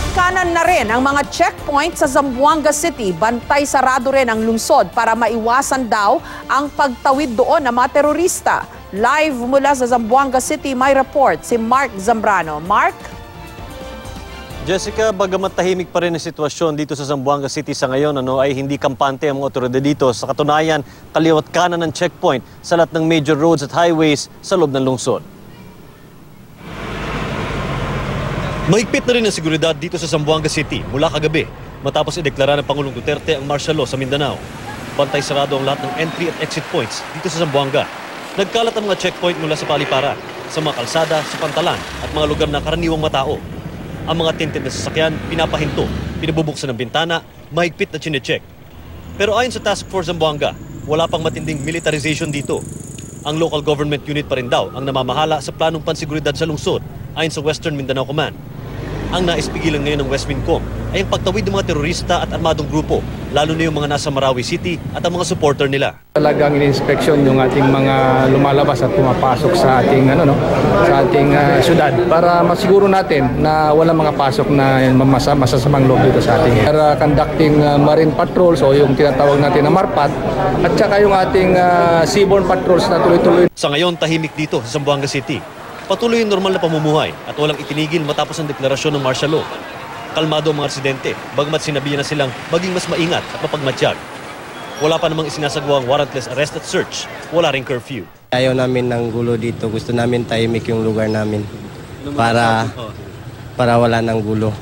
Kaliwat-kanan na rin ang mga checkpoint sa Zamboanga City. Bantay sarado rin ang lungsod para maiwasan daw ang pagtawid doon ng mga terorista. Live mula sa Zamboanga City, may report si Mark Zambrano. Mark? Jessica, bagamat tahimik pa rin ang sitwasyon dito sa Zamboanga City sa ngayon, ay hindi kampante ang mga otoridad dito. Sa katunayan, kaliwat-kanan ng checkpoint sa lahat ng major roads at highways sa loob ng lungsod. Mahigpit na rin ang seguridad dito sa Zamboanga City mula kagabi matapos ideklara ng Pangulong Duterte ang martial law sa Mindanao. Bantay sarado ang lahat ng entry at exit points dito sa Zamboanga. Nagkalat ang mga checkpoint mula sa Palipara, sa mga kalsada, sa Pantalan at mga lugar na karaniwang matao. Ang mga tinted na sasakyan, pinapahinto, pinabubuksan ng bintana, mahigpit na chinecheck. Pero ayon sa Task Force Zamboanga, wala pang matinding militarization dito. Ang local government unit pa rin daw ang namamahala sa planong pansiguridad sa lungsod ayon sa Western Mindanao Command. Ang naispigilan ngayon ng West Mincom ay ang pagtawid ng mga terorista at armadong grupo, lalo na yung mga nasa Marawi City at ang mga supporter nila. Talagang in-inspection yung ating mga lumalabas at pumapasok sa ating syudad para masiguro natin na walang mga pasok na masasamang loob dito sa ating. Para conducting marine patrols o yung tinatawag natin na MARPAT at saka yung ating seaborne patrols na tuloy-tuloy. Sa ngayon, tahimik dito sa Zamboanga City. Patuloy yung normal na pamumuhay at walang itinigil matapos ang deklarasyon ng martial law. Kalmado ang mga residente, bagamat sinabihan na silang maging mas maingat at mapagmatsyag. Wala pa namang isinasagawang warrantless arrest at search. Wala ring curfew. Ayaw namin ng gulo dito. Gusto namin tahimik yung lugar namin para wala ng gulo.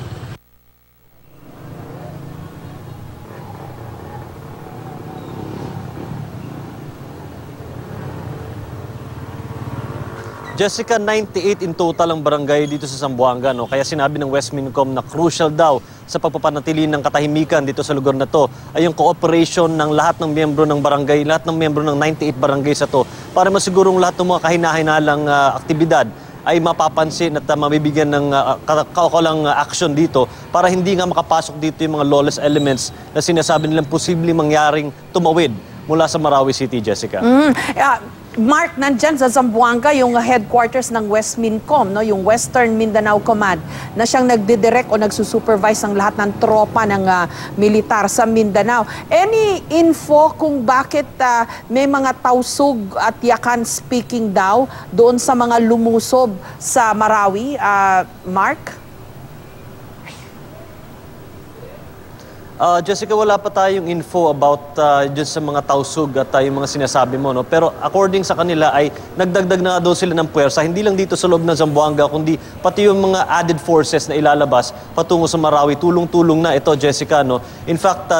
Jessica, 98 in total ang barangay dito sa Zamboanga. Kaya sinabi ng West Mincom na crucial daw sa pagpapanatili ng katahimikan dito sa lugar na to ay yung cooperation ng lahat ng miyembro ng barangay, lahat ng miyembro ng 98 barangay sa to para masigurong lahat ng mga kahina-hinalang aktibidad ay mapapansin at mabibigyan ng kaukulang action dito para hindi nga makapasok dito yung mga lawless elements na sinasabi nilang posibleng mangyaring tumawid mula sa Marawi City, Jessica. Mark, nandyan sa Zamboanga yung headquarters ng West Mincom, yung Western Mindanao Command, na siyang nagdidirect o nagsusupervise ng lahat ng tropa ng militar sa Mindanao. Any info kung bakit may mga tausug at yakan speaking daw doon sa mga lumusob sa Marawi, Mark? Jessica, wala pa tayong info about dyan sa mga tausug at yung mga sinasabi mo. Pero according sa kanila ay nagdagdag na daw sila ng puwersa. Hindi lang dito sa loob ng Zamboanga, kundi pati yung mga added forces na ilalabas patungo sa Marawi. Tulong-tulong na ito, Jessica. In fact,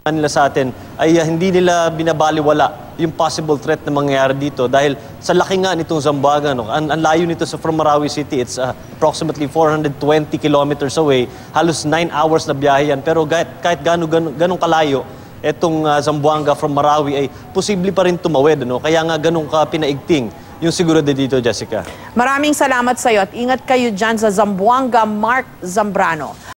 nila sa atin ay hindi nila binabaliwala yung possible threat na mangyayari dito dahil sa laki nga nitong Zamboanga. Ang layo nito from Marawi City, it's approximately 420 kilometers away. Halos 9 hours na biyahe yan. Pero kahit ganong kalayo, itong Zamboanga from Marawi ay posible pa rin tumawid. Kaya nga ganong ka pinaigting yung seguridad dito, Jessica. Maraming salamat sa iyo at ingat kayo dyan sa Zamboanga, Mark Zambrano.